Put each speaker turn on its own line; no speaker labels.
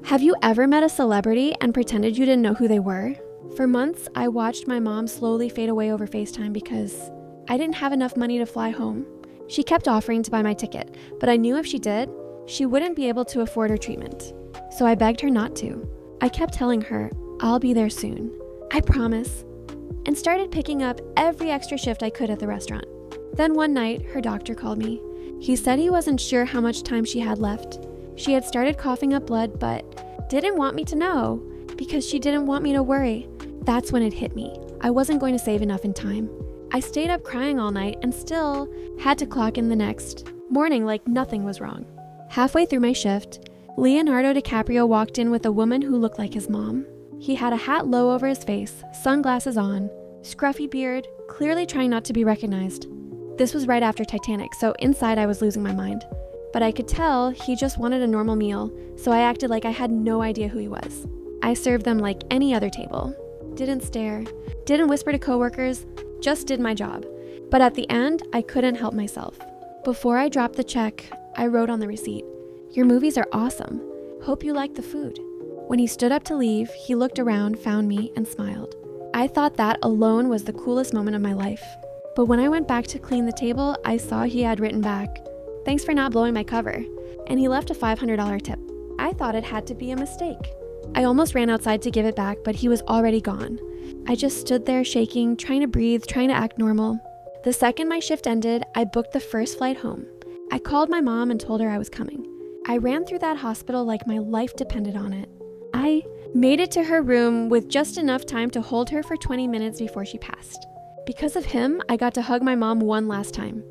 Have you ever met a celebrity and pretended you didn't know who they were? For months, I watched my mom slowly fade away over FaceTime because I didn't have enough money to fly home. She kept offering to buy my ticket, but I knew if she did, she wouldn't be able to afford her treatment. So I begged her not to. I kept telling her, I'll be there soon. I promise. And started picking up every extra shift I could at the restaurant. Then one night, her doctor called me. He said he wasn't sure how much time she had left. She had started coughing up blood, but didn't want me to know because she didn't want me to worry. That's when it hit me. I wasn't going to save enough in time. I stayed up crying all night and still had to clock in the next morning like nothing was wrong. Halfway through my shift, Leonardo DiCaprio walked in with a woman who looked like his mom. He had a hat low over his face, sunglasses on, scruffy beard, clearly trying not to be recognized. This was right after Titanic, so inside I was losing my mind. But I could tell he just wanted a normal meal, so I acted like I had no idea who he was. I served them like any other table. Didn't stare, didn't whisper to coworkers, just did my job. But at the end, I couldn't help myself. Before I dropped the check, I wrote on the receipt, "Your movies are awesome. Hope you like the food." When he stood up to leave, he looked around, found me, and smiled. I thought that alone was the coolest moment of my life. But when I went back to clean the table, I saw he had written back, "Thanks for not blowing my cover," and he left a $500 tip. I thought it had to be a mistake. I almost ran outside to give it back, but he was already gone. I just stood there shaking, trying to breathe, trying to act normal. The second my shift ended, I booked the first flight home. I called my mom and told her I was coming. I ran through that hospital like my life depended on it. I made it to her room with just enough time to hold her for 20 minutes before she passed. Because of him, I got to hug my mom one last time.